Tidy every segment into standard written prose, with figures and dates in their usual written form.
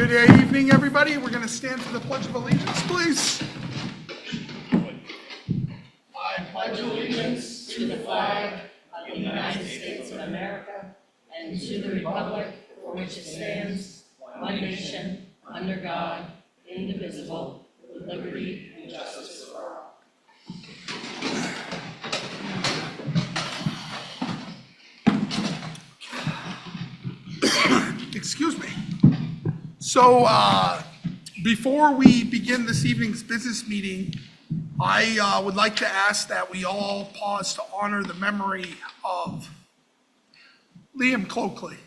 Good evening, everybody. We're going to stand for the Pledge of Allegiance, please. I pledge allegiance to the flag of the United States of America and to the republic for which it stands, one nation, under God, indivisible, with liberty and justice for all. Excuse me. So before we begin this evening's business meeting, I would like to ask that we all pause to honor the memory of Liam Cloakley.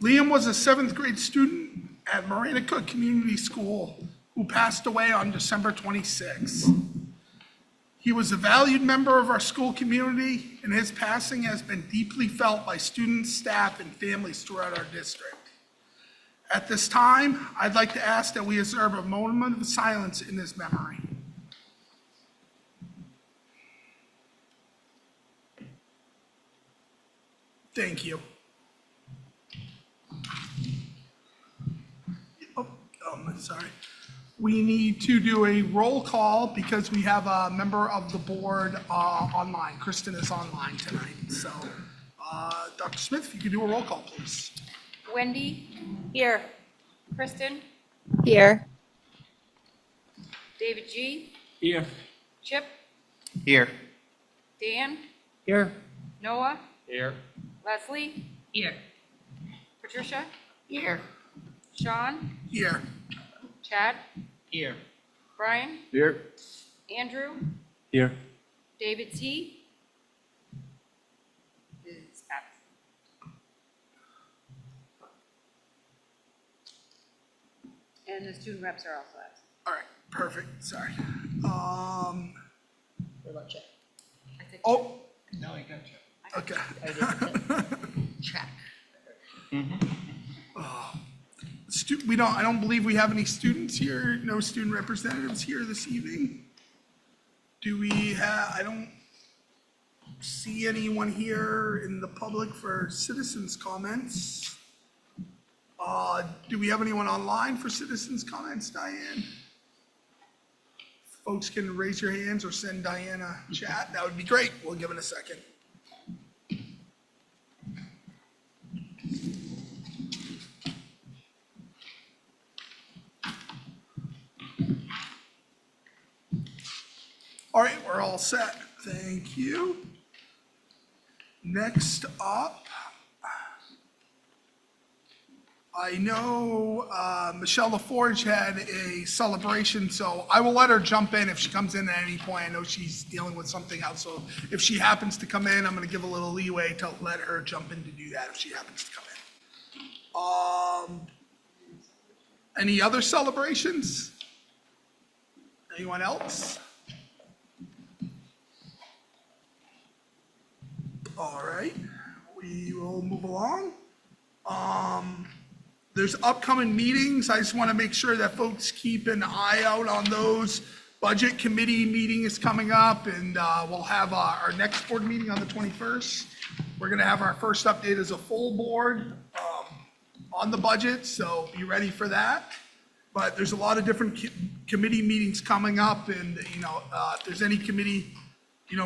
Liam was a 7th grade student at Marina Cook Community School who passed away on December 26. He was a valued member of our school community, and his passing has been deeply felt by students, staff, and families throughout our district. At this time, I'd like to ask that we observe a moment of silence in his memory. Thank you. Sorry. We need to do a roll call because we have a member of the board online. Kristen is online tonight. So, Dr. Smith, if you could do a roll call, please. Wendy? Here. Kristen? Here. David G? Here. Chip? Here. Dan? Here. Noah? Here. Leslie? Here. Patricia? Here. Sean? Here. Chad? Here. Brian? Here. Andrew? Here. David T? Is absent. And the student reps are also absent. All right. Perfect. Sorry. What about Chip? I said Oh, No, I got you. okay. Check. I don't believe we have any students here, no student representatives here this evening. Do we have, I don't see anyone here in the public for citizens' comments. Do we have anyone online for citizens' comments, Diane? Folks can raise your hands or send Diane a chat. That would be great. We'll give it a second. All right, we're all set. Thank you. Next up, I know Michelle LaForge had a celebration, so I will let her jump in if she comes in at any point. I know she's dealing with something else, so if she happens to come in, I'm going to give a little leeway to let her jump in to do that if she happens to come in. Any other celebrations? Anyone else? All right, we will move along. There's upcoming meetings. I just want to make sure that folks keep an eye out on those. Budget committee meeting is coming up, and we'll have our next board meeting on the 21st. We're going to have our first update as a full board on the budget, so be ready for that. But there's a lot of different committee meetings coming up, and if there's any committee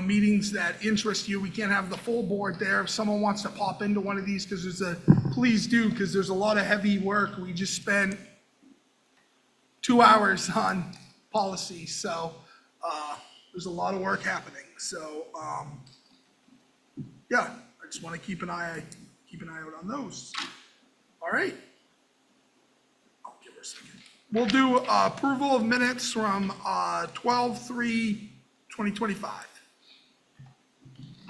meetings that interest you, we can't have the full board there. If someone wants to pop into one of these, please do, because there's a lot of heavy work. We just spent 2 hours on policy, so there's a lot of work happening. So yeah, I just want to keep an eye out on those. All right. I'll give her a second. We'll do approval of minutes from 12/3/2025.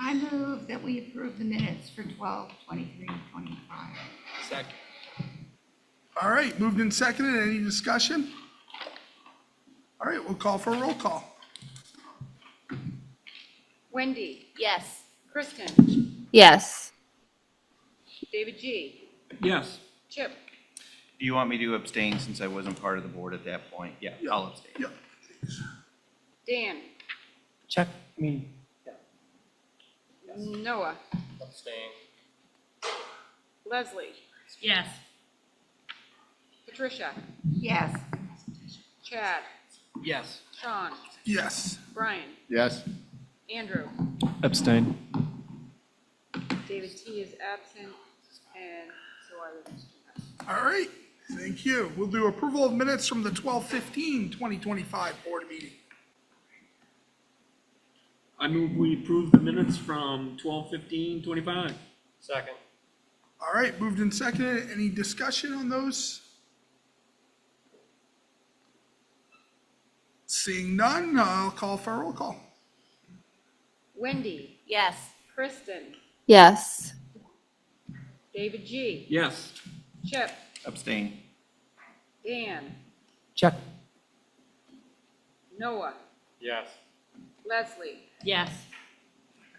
I move that we approve the minutes for 12/23/25. Second. All right, moved and seconded. Any discussion? All right, we'll call for a roll call. Wendy? Yes. Kristen? Yes. David G? Yes. Chip? Do you want me to abstain since I wasn't part of the board at that point? Yeah, I'll abstain. Yep. Dan? Check. Noah? Abstain. Leslie? Yes. Patricia, Yes. Chad, Yes. Sean, Yes. Brian, Yes. Andrew. Abstain. David T. is absent, and so are the rest of us. All right, thank you. We'll do approval of minutes from the 12/15/2025 board meeting. I move we approve the minutes from 12/15/25. Second. All right, moved and seconded. Any discussion on those? Seeing none, I'll call for a roll call. Wendy, Yes. Kristen, Yes. David G., Yes. Chip, Abstain. Dan, Check. Noah, Yes. Leslie, Yes.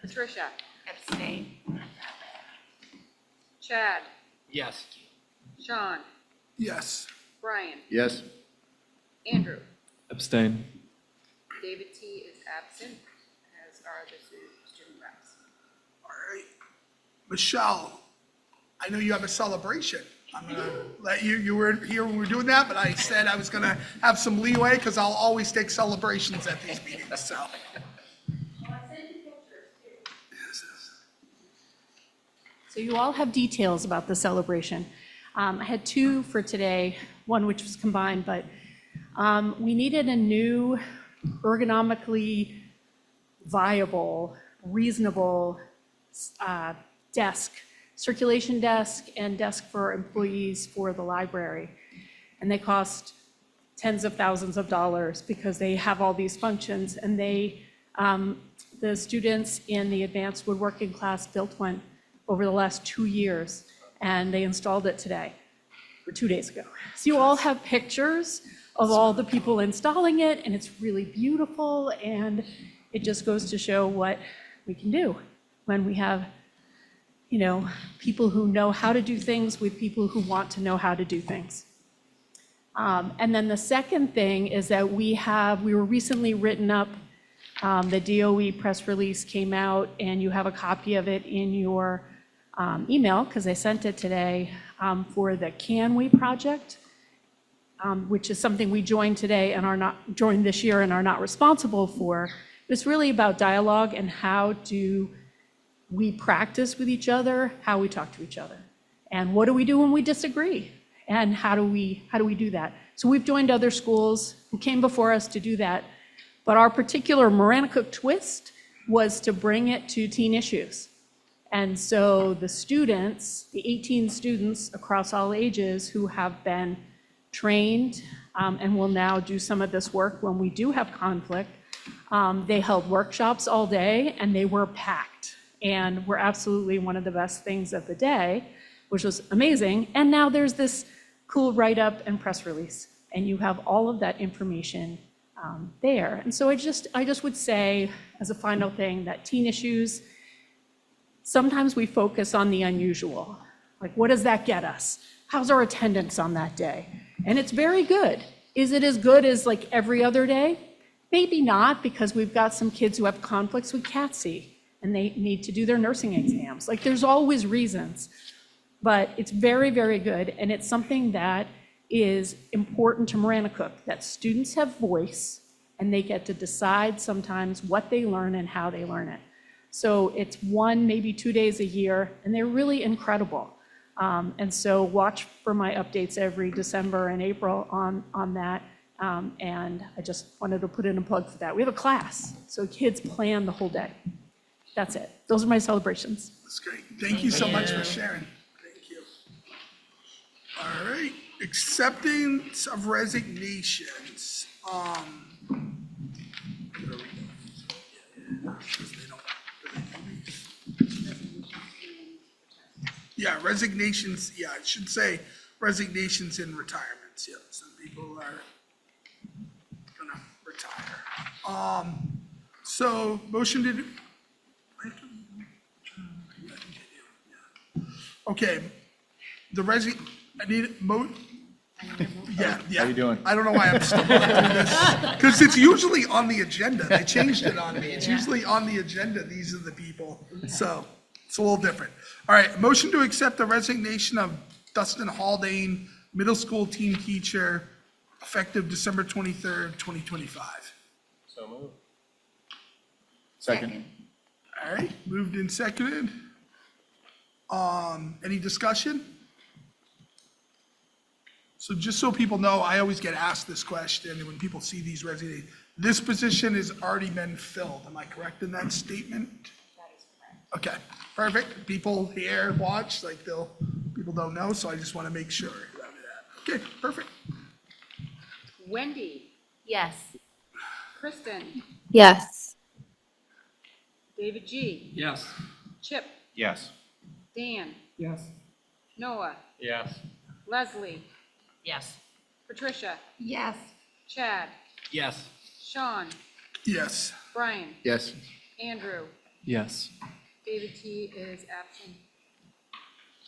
Patricia, Abstain. Chad, Yes. Sean, Yes. Brian, Yes. Andrew. Abstain. David T. is absent, as are the student reps. All right. Michelle, I know you have a celebration. I'm gonna let you were here when we were doing that, but I said I was gonna have some leeway because I'll always take celebrations at these meetings, so. So you all have details about the celebration. I had two for today, one which was combined, but we needed a new ergonomically viable, reasonable desk, circulation desk and desk for employees for the library. And they cost tens of thousands of dollars because they have all these functions, and the students in the advanced woodworking class built one over the last 2 years, and they installed it today, or 2 days ago. So you all have pictures of all the people installing it, and it's really beautiful, and it just goes to show what we can do when we have, people who know how to do things with people who want to know how to do things. And then the second thing is that we were recently written up. The DOE press release came out, and you have a copy of it in your email, because I sent it today, for the Can We project, which is something we joined today and joined this year and are not responsible for. It's really about dialogue and how do we practice with each other, how we talk to each other, and what do we do when we disagree, and how do we do that. So we've joined other schools who came before us to do that, but our particular Maranacook twist was to bring it to teen issues. And so the students, the 18 students across all ages who have been trained and will now do some of this work when we do have conflict, they held workshops all day, and they were packed, and were absolutely one of the best things of the day, which was amazing. And now there's this cool write-up and press release, and you have all of that information there. And so I just would say, as a final thing, that teen issues, sometimes we focus on the unusual. Like, what does that get us? How's our attendance on that day? And it's very good. Is it as good as like every other day? Maybe not, because we've got some kids who have conflicts with CATSI, and they need to do their nursing exams. Like, there's always reasons, but it's very, very good. And it's something that is important to Maranacook, that students have voice, and they get to decide sometimes what they learn and how they learn it. So it's 1, maybe 2 days a year, and they're really incredible. And so watch for my updates every December and April on that. And I just wanted to put in a plug for that. We have a class, so kids plan the whole day. That's it. Those are my celebrations. That's great. Thank you so much for sharing. Thank you. All right, acceptance of resignations. Yeah, resignations, yeah, it should say resignations and retirements, yeah, some people are gonna retire. So motion to, okay, I need, yeah. How you doing? I don't know why I'm stumbling through this, because it's usually on the agenda. They changed it on me. It's usually on the agenda, these are the people, so it's a little different. All right, motion to accept the resignation of Dustin Haldane middle school team teacher, effective December 23rd, 2025. So moved. Second. All right, moved and seconded. Any discussion? So just so people know, I always get asked this question, and when people see these resumes, this position has already been filled. Am I correct in that statement? That is correct. Okay, perfect. People here watch, like people don't know, so I just want to make sure of that. Okay, perfect. Wendy, Yes. Kristen, Yes. David G, Yes. Chip, Yes. Dan, Yes. Noah, Yes. Leslie, Yes. Patricia, Yes. Chad, Yes. Sean, Yes. Brian, Yes. Andrew, Yes. David T is absent.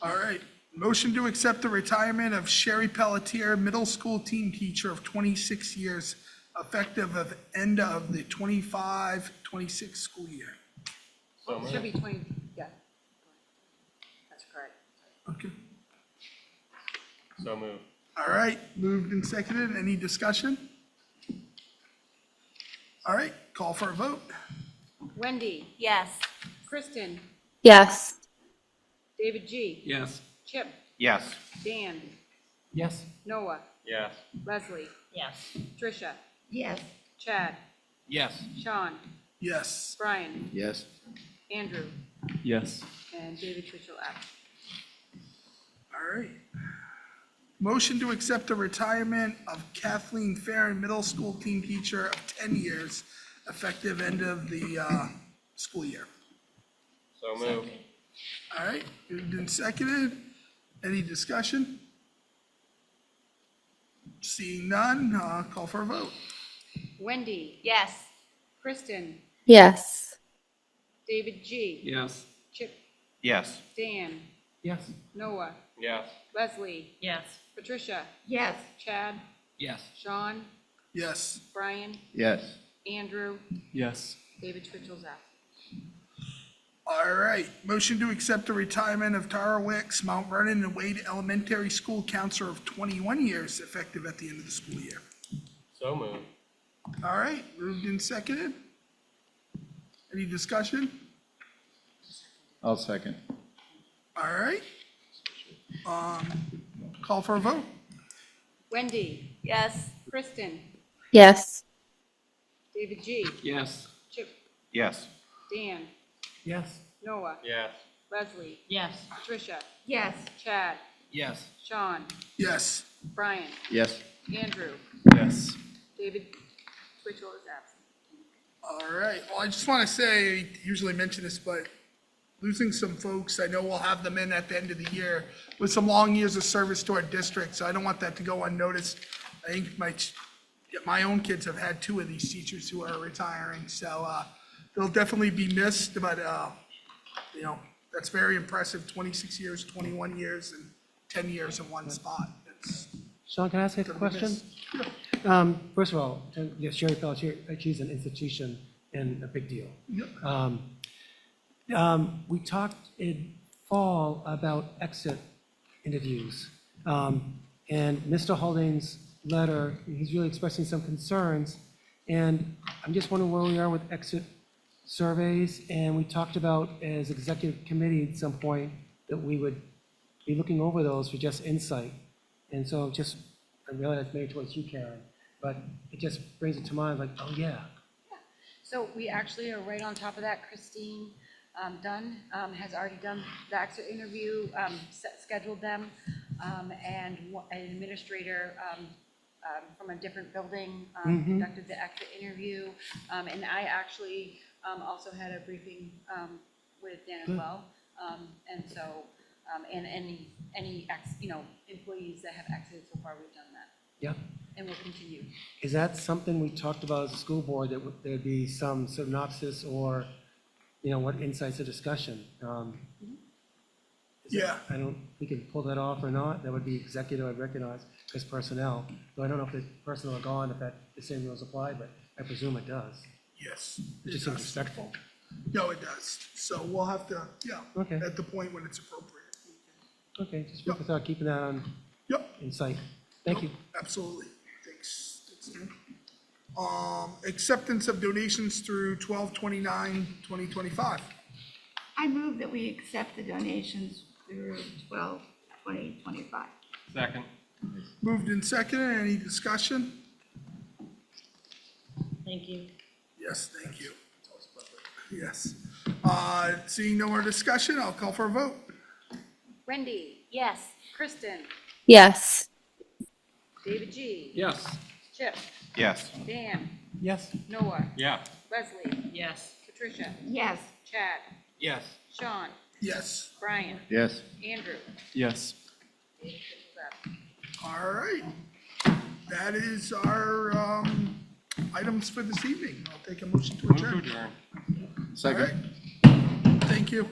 All right. Motion to accept the retirement of Sherry Pelletier, middle school team teacher of 26 years, effective of end of the 25-26 school year. So It should moved. be 20, yeah. That's correct. Okay. So moved. All right, moved and seconded. Any discussion? All right, call for a vote. Wendy, Yes. Kristen, Yes. David G, Yes. Chip, Yes. Dan, Yes. Noah, Yes. Leslie, Yes. Patricia, Yes. Chad, Yes. Sean, Yes. Brian, Yes. Andrew, Yes. and David Twitchell absent. All right. Motion to accept the retirement of Kathleen Farron, middle school team teacher of 10 years, effective end of the school year. So moved. All right, moved and seconded. Any discussion? Seeing none, call for a vote. Wendy, Yes. Kristen, Yes. David G, Yes. Chip, Yes. Dan, Yes. Noah, Yes. Leslie, Yes. Patricia, Yes. Chad, Yes. Sean, Yes. Brian, Yes. Andrew, Yes. David Twitchell's absent. All right, motion to accept the retirement of Tara Wicks, Mount Vernon and Wade Elementary School counselor of 21 years, effective at the end of the school year. So moved. All right, moved and seconded. Any discussion? I'll second. All right. Call for a vote. Wendy, Yes. Kristen, Yes. David G, Yes. Chip, Yes. Dan, Yes. Noah, Yes. Leslie, Yes. Patricia, Yes. Chad, Yes. Sean, Yes. Brian, Yes. Andrew, Yes. David Twitchell is absent. All right, well, I just want to say, I usually mention this, but losing some folks, I know we'll have them in at the end of the year with some long years of service to our district, so I don't want that to go unnoticed. I think my own kids have had 2 of these teachers who are retiring, so they'll definitely be missed, but, you know, that's very impressive, 26 years, 21 years, and 10 years in one spot. That's Sean, can I ask a gonna be question? missed. First of all, yes, Sherry Pelletier, she's an institution and a big deal. Yep. We talked in fall about exit interviews. And Mr. Haldane's letter, he's really expressing some concerns. And I'm just wondering where we are with exit surveys. And we talked about as executive committee at some point that we would be looking over those for just insight. And so just, I realize it's maybe towards you, Karen, but it just brings it to mind like, oh, yeah. So we actually are right on top of that. Christine Dunn has already done the exit interview, scheduled them, and an administrator from a different building conducted the exit interview. And I actually also had a briefing with Dan as well. And so, and any employees that have exited so far, we've done that, Yeah. and we'll continue. Is that something we talked about as a school board, that there'd be some synopsis or, what insights of discussion? Yeah. I don't, we can pull that off or not. That would be executive, I'd recognize, as personnel. Though I don't know if the personnel are gone, if that, the same rules apply, but I presume it does. Yes. It it just seems does. respectful. No, it does. So we'll have to, Okay. at the point when it's appropriate. Okay, just food for thought, keeping that on Yep, in sight. Thank you. absolutely. Thanks. Acceptance of donations through 12/29/2025. I move that we accept the donations through 12/20/25. Second. Moved and seconded. Any discussion? Thank you. Yes, thank you. Yes. Seeing no more discussion, I'll call for a vote. Wendy, Yes. Kristen, Yes. David G., Yes. Chip, Yes. Dan, Yes. Noah, Yeah. Leslie, Yes. Patricia, Yes. Chad, Yes. Sean, Yes. Brian, Yes. Andrew. Yes. All right. That is our items for this evening. I'll take a motion to Move to adjourn. adjourn. All right. Thank you.